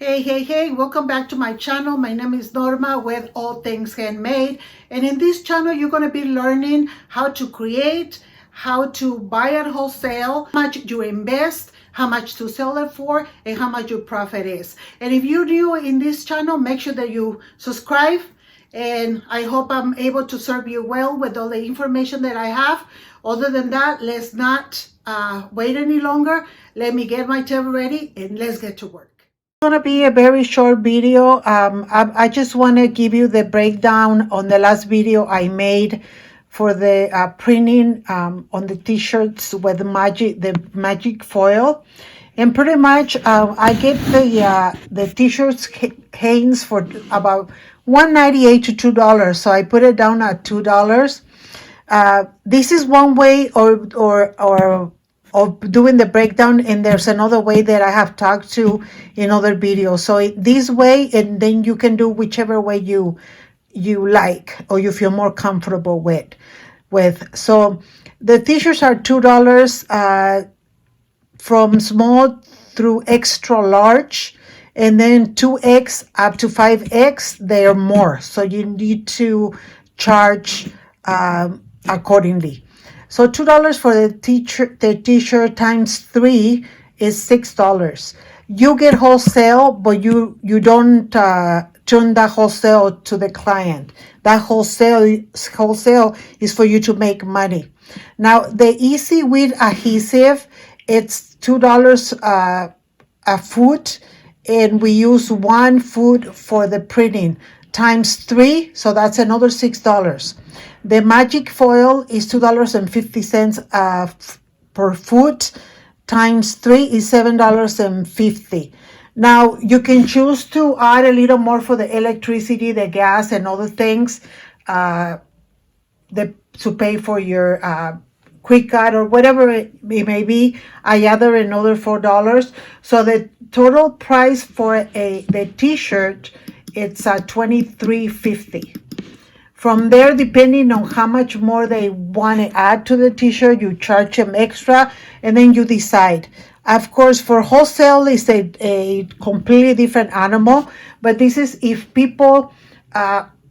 Hey, welcome back to my channel. My name is Norma with All Things Handmade. And in this channel, you're going to be learning how to create, how to buy at wholesale, how much you invest, how much to sell it for, and how much your profit is. And if you're new in this channel, make sure that you subscribe. And I hope I'm able to serve you well with all the information that I have. Other than that, let's not wait any longer. Let me get my table ready and let's get to work. It's going to be a very short video. I just want to give you the breakdown on the last video I made for the printing on the t-shirts with the magic foil. And pretty much I get the t-shirts Hanes for about $1.98 to $2. So I put it down at $2. This is one way of doing the breakdown, and there's another way that I have talked to in other videos. So this way, and then you can do whichever way you like or you feel more comfortable with. So the t-shirts are $2 from small through extra large, and then 2X up to 5X, they're more. So you need to charge accordingly. So $2 for the t-shirt times 3 is $6. You get wholesale, but you don't turn that wholesale to the client. That wholesale is for you to make money. Now the Easy Weed adhesive, it's $2 a foot, and we use 1 foot for the printing times 3, so that's another $6. The magic foil is $2.50 per foot, times 3 is $7.50. Now you can choose to add a little more for the electricity, the gas, and other things to pay for your quick cut or whatever it may be. I added another $4. So the total price for the t-shirt, it's $23.50. From there, depending on how much more they want to add to the t-shirt, you charge them extra, and then you decide. Of course, for wholesale, it's a completely different animal, but this is if people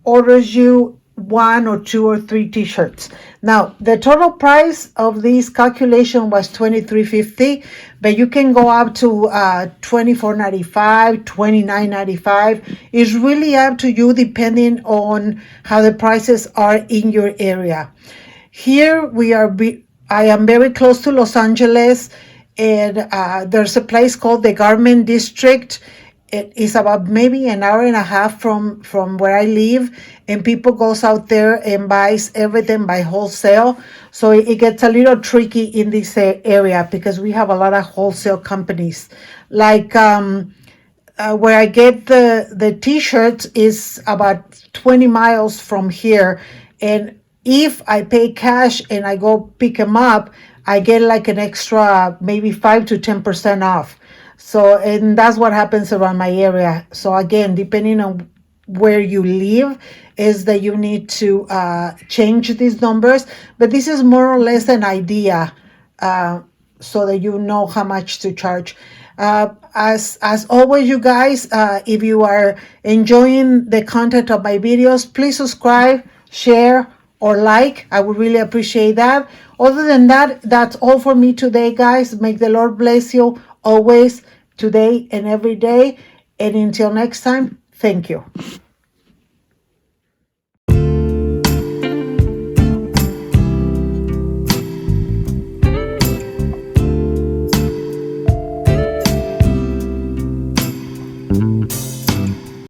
orders you 1 or 2 or 3 t-shirts. Now, the total price of this calculation was $23.50, but you can go up to $24.95, $29.95. It's really up to you depending on how the prices are in your area. Here I am very close to Los Angeles, and there's a place called the Garment District. It is about maybe an hour and a half from where I live, and people goes out there and buys everything by wholesale. So it gets a little tricky in this area because we have a lot of wholesale companies. Like where I get the t-shirts is about 20 miles from here, and if I pay cash and I go pick them up, I get like an extra maybe 5 to 10% off. So, and that's what happens around my area. So again, depending on where you live, is that you need to change these numbers. But this is more or less an idea, so that you know how much to charge. As always, you guys, if you are enjoying the content of my videos, please subscribe, share, or like. I would really appreciate that. Other than that, that's all for me today, guys. May the Lord bless you always, today and every day. And until next time, thank you.